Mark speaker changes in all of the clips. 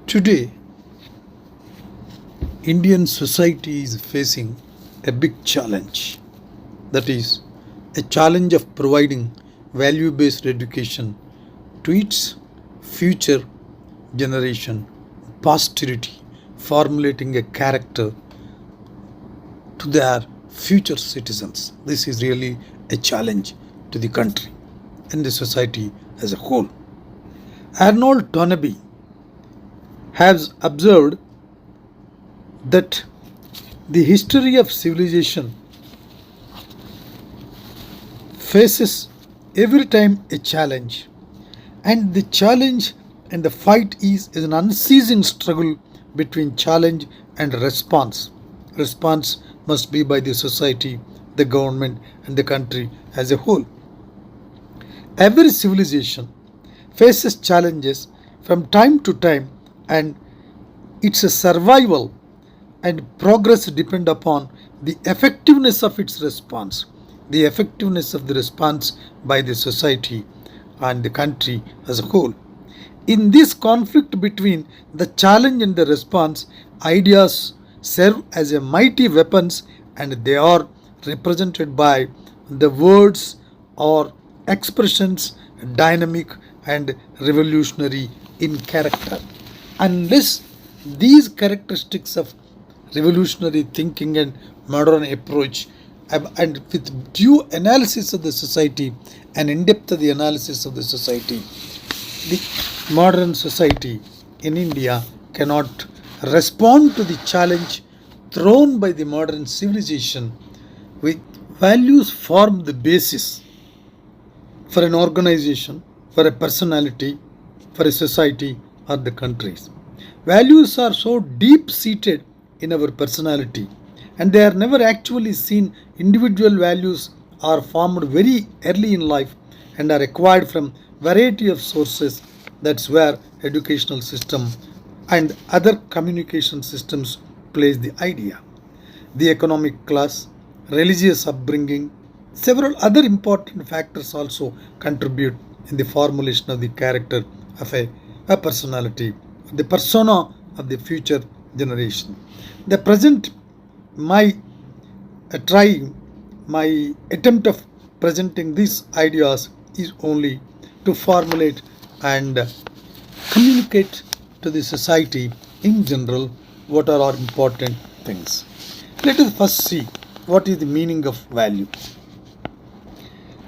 Speaker 1: Today, Indian society is facing a big challenge. That is, a challenge of providing value based education to its future generation, posterity, formulating a character to their future citizens. This is really a challenge to the country and the society as a whole. Arnold Toynbee has observed that the history of civilization faces every time a challenge, and the challenge and the fight is an unceasing struggle between challenge and response. Response must be by the society, the government, and the country as a whole. Every civilization faces challenges from time to time, and its survival and progress depend upon the effectiveness of its response, the effectiveness of the response by the society and the country as a whole. In this conflict between the challenge and the response, ideas serve as a mighty weapons, and they are represented by the words or expressions dynamic and revolutionary in character. Unless these characteristics of revolutionary thinking and modern approach and with due analysis of the society and in-depth of the analysis of the society, the modern society in India cannot respond to the challenge thrown by the modern civilization. With values form the basis for an organization, for a personality, for a society or the countries. Values are so deep seated in our personality, and they are never actually seen. Individual values are formed very early in life and are acquired from variety of sources. That's where educational system and other communication systems plays the idea. The economic class, religious upbringing, several other important factors also contribute in the formulation of the character of a personality, the persona of the future generation. The present, my trying, my attempt of presenting these ideas is only to formulate and communicate to the society in general what are our important things. Let us first see what is the meaning of value.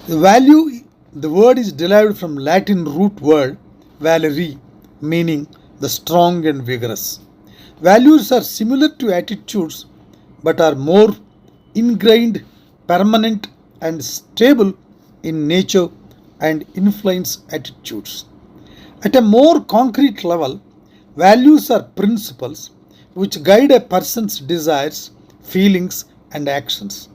Speaker 1: The value, the word is derived from Latin root word valere, meaning the strong and vigorous. Values are similar to attitudes but are more ingrained, permanent, and stable in nature and influence attitudes. At a more concrete level, values are principles which guide a person's desires, feelings, and actions.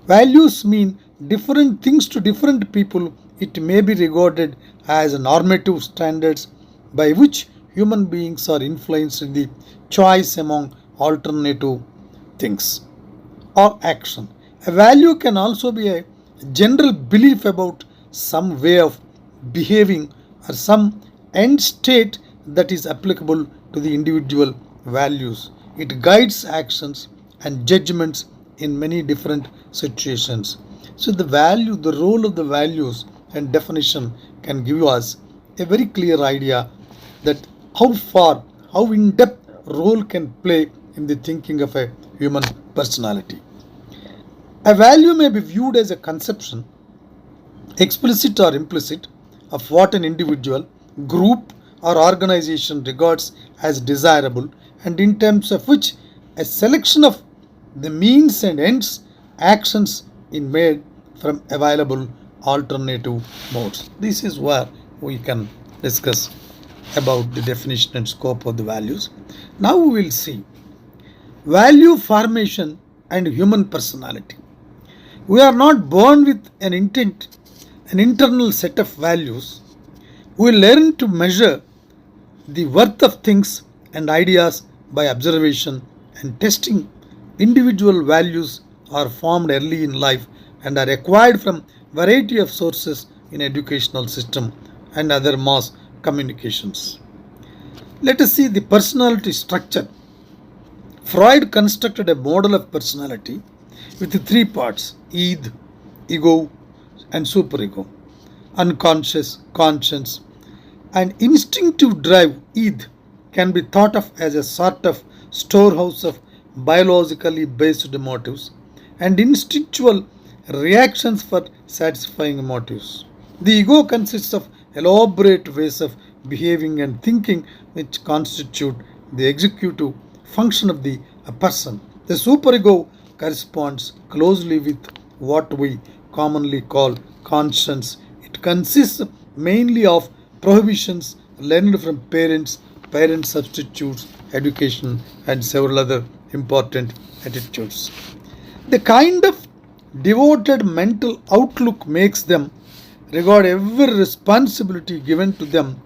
Speaker 1: Values mean different things to different people. It may be regarded as normative standards by which human beings are influenced in the choice among alternative things or action. A value can also be a general belief about some way of behaving or some end state that is applicable to the individual values. It guides actions and judgments in many different situations. So the value, the role of the values and definition can give us a very clear idea that how far, how in-depth role can play in the thinking of a human personality. A value may be viewed as a conception, explicit or implicit, of what an individual, group, or organization regards as desirable, and in terms of which a selection of the means and ends actions is made from available alternative modes. This is where we can discuss about the definition and scope of the values. Now we will see value formation and human personality. We are not born with an intent, an internal set of values. We learn to measure the worth of things and ideas by observation and testing. Individual values are formed early in life and are acquired from variety of sources in educational system and other mass communications. Let us see the personality structure. Freud constructed a model of personality with three parts: id, ego, and superego. Unconscious, conscious, and instinctive drive, id, can be thought of as a sort of storehouse of biologically based motives and instinctual reactions for satisfying motives. The ego consists of elaborate ways of behaving and thinking which constitute the executive function of the person. The superego corresponds closely with what we commonly call conscience. It consists mainly of prohibitions learned from parents, parent substitutes, education, and several other important attitudes. The kind of devoted mental outlook makes them regard every responsibility given to them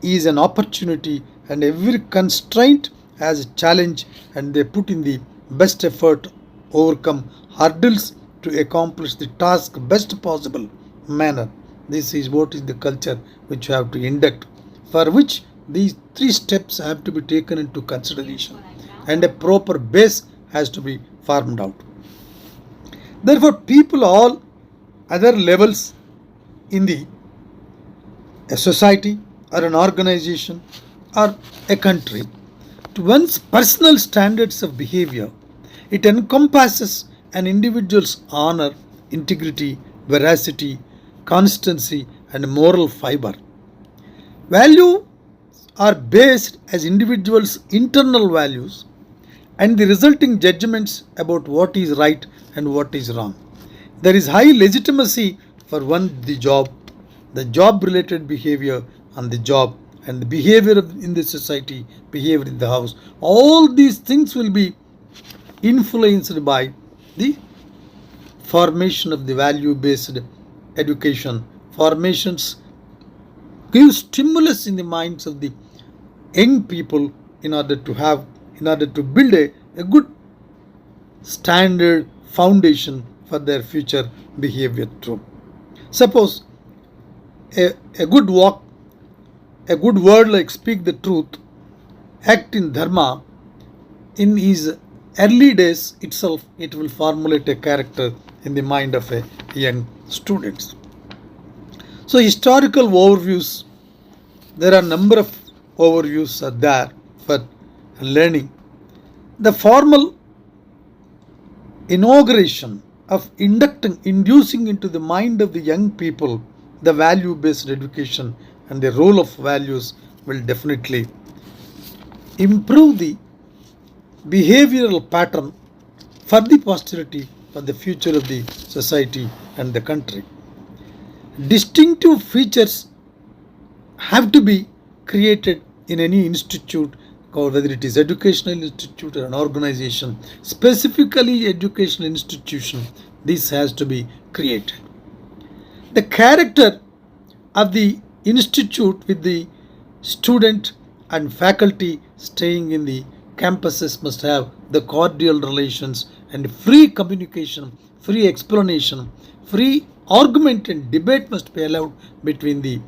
Speaker 1: is an opportunity and every constraint as a challenge, and they put in the best effort to overcome hurdles to accomplish the task best possible manner. This is what is the culture which you have to induct, for which these three steps have to be taken into consideration and a proper base has to be formed out. Therefore, people all other levels in a society or an organization or a country to one's personal standards of behavior, it encompasses an individual's honor, integrity, veracity, constancy, and moral fiber. Value are based as individuals' internal values and the resulting judgments about what is right and what is wrong. There is high legitimacy for one the job related behavior on the job, and the behavior in the society, behavior in the house. All these things will be influenced by the formation of the value based education. Formations give stimulus in the minds of the young people in order to build a good standard foundation for their future behavior too. Suppose a good walk, a good word like speak the truth, act in dharma, in his early days itself, it will formulate a character in the mind of a young student. So historical overviews, there are number of overviews are there for learning. The formal inauguration of inducing into the mind of the young people the value based education and the role of values will definitely improve the behavioral pattern for the posterity, for the future of the society and the country. Distinctive features have to be created in any institute, or whether it is educational institute or an organization, specifically educational institution, this has to be created. The character of the institute with the student and faculty staying in the campuses must have the cordial relations and free communication, free explanation, free argument and debate must be allowed between the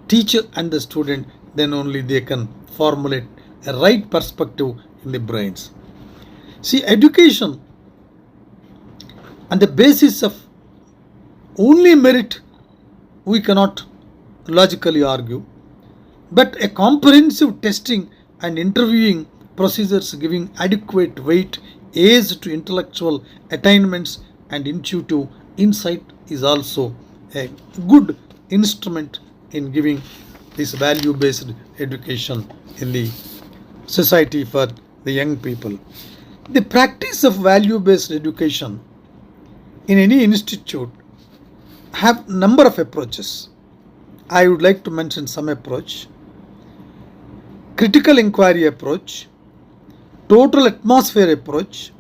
Speaker 1: teacher and the student. Then only they can formulate a right perspective in the brains. See, education on the basis of only merit we cannot logically argue, but a comprehensive testing and interviewing procedures giving adequate weight age to intellectual attainments and intuitive insight is also a good instrument in giving this value based education in the society for the young people. The practice of value based education in any institute have number of approaches. I would like to mention some approach: critical inquiry approach, total atmosphere approach,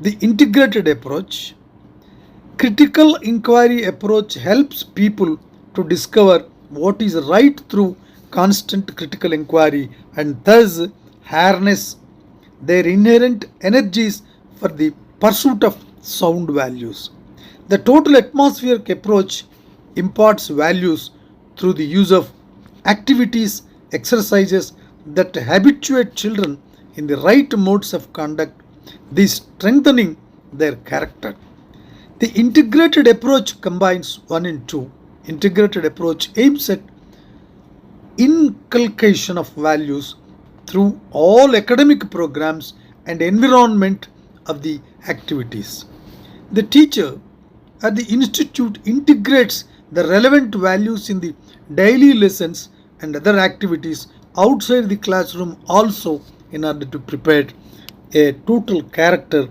Speaker 1: the integrated approach. Critical inquiry approach helps people to discover what is right through constant critical inquiry and thus harness their inherent energies for the pursuit of sound values. The total atmospheric approach imparts values through the use of activities, exercises that habituate children in the right modes of conduct, thus strengthening their character. The integrated approach combines one and two. Integrated approach aims at inculcation of values through all academic programs and environment of the activities. The teacher at the institute integrates the relevant values in the daily lessons and other activities outside the classroom also in order to prepare a total character,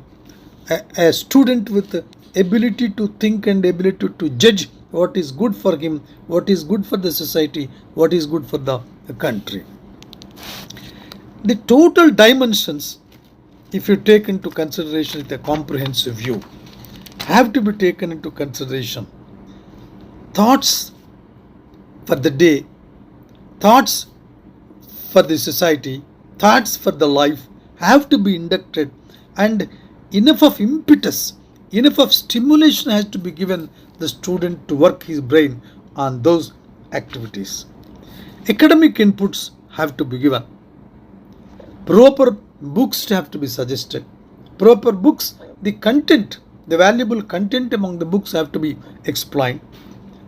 Speaker 1: a student with the ability to think and ability to judge what is good for him, what is good for the society, what is good for the country. The total dimensions, if you take into consideration the comprehensive view, have to be taken into consideration. Thoughts for the day, thoughts for the society, thoughts for the life have to be inducted, and enough of impetus, enough of stimulation has to be given the student to work his brain on those activities. Academic inputs have to be given. Proper books have to be suggested. Proper books, the content, the valuable content among the books have to be explained.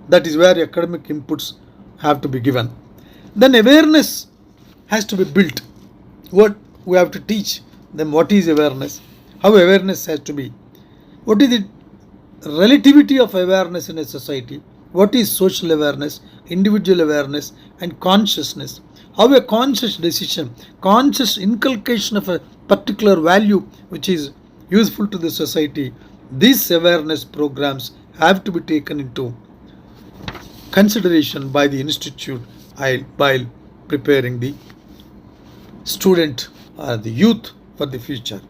Speaker 1: That is where academic inputs have to be given. Then awareness has to be built. What we have to teach them, what is awareness, how awareness has to be, what is the relativity of awareness in a society, what is social awareness, individual awareness, and consciousness, how a conscious decision, conscious inculcation of a particular value which is useful to the society. These awareness programs have to be taken into consideration by the institute while preparing the student or the youth for the future.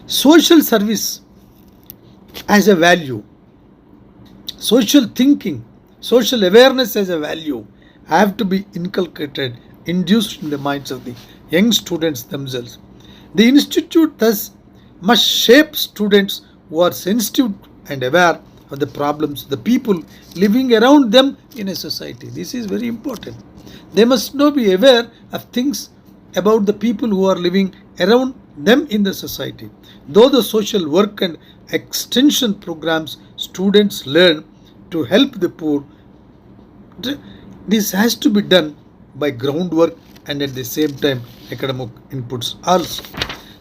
Speaker 1: Social service as a value, social thinking, social awareness as a value have to be inculcated, induced in the minds of the young students themselves. The institute thus must shape students who are sensitive and aware of the problems of the people living around them in a society. This is very important. They must now be aware of things about the people who are living around them in the society. Though the social work and extension programs, students learn to help the poor. This has to be done by groundwork and at the same time academic inputs also.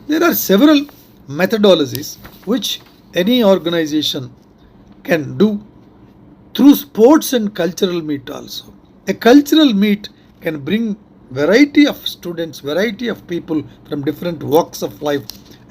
Speaker 1: There are several methodologies which any organization can do through sports and cultural meet also. A cultural meet can bring variety of students, variety of people from different walks of life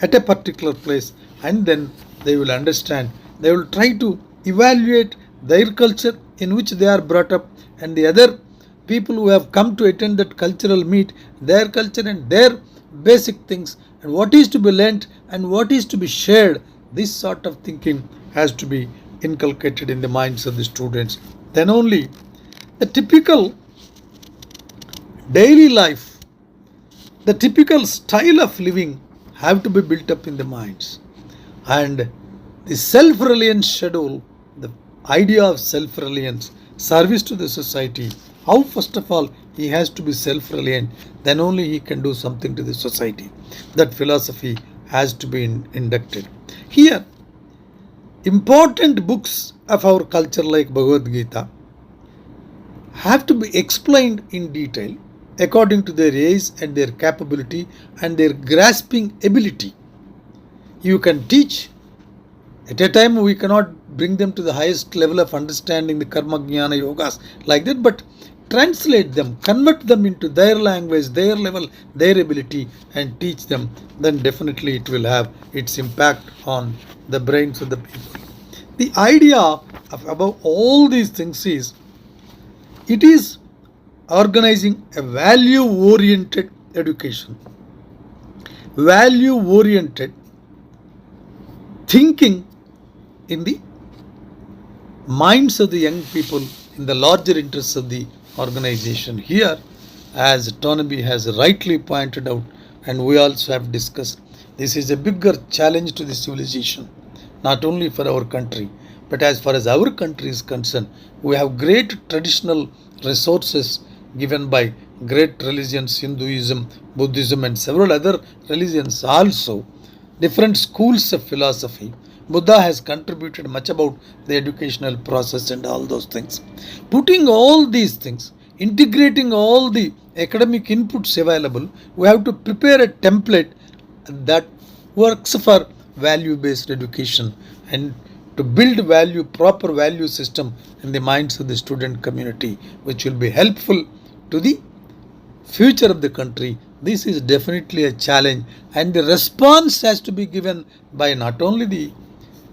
Speaker 1: at a particular place, and then they will understand, they will try to evaluate their culture in which they are brought up and the other people who have come to attend that cultural meet, their culture and their basic things, and what is to be learnt and what is to be shared. This sort of thinking has to be inculcated in the minds of the students. Then only the typical daily life, the typical style of living have to be built up in the minds. And the self-reliance schedule, the idea of self-reliance, service to the society, how first of all he has to be self-reliant, then only he can do something to the society. That philosophy has to be inducted. Here, important books of our culture like Bhagavad Gita have to be explained in detail according to their age and their capability and their grasping ability. You can teach. At a time we cannot bring them to the highest level of understanding the karma, jnana, yogas like that, but translate them, convert them into their language, their level, their ability, and teach them, then definitely it will have its impact on the brains of the people. The idea of above all these things is, it is organizing a value-oriented education, value-oriented thinking in the minds of the young people in the larger interests of the organization. Here, as Toynbee has rightly pointed out, and we also have discussed, this is a bigger challenge to the civilization, not only for our country, but as far as our country is concerned, we have great traditional resources given by great religions, Hinduism, Buddhism, and several other religions also, different schools of philosophy. Buddha has contributed much about the educational process and all those things. Putting all these things, integrating all the academic inputs available, we have to prepare a template that works for value based education and to build proper value system in the minds of the student community, which will be helpful to the future of the country. This is definitely a challenge, and the response has to be given by not only the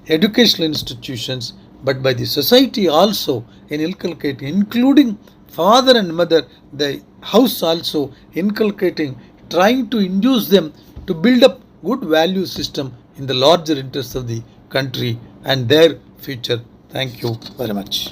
Speaker 1: educational institutions but by the society also in inculcating, including father and mother, the house also inculcating, trying to induce them to build up good value system in the larger interest of the country and their future. Thank you very much.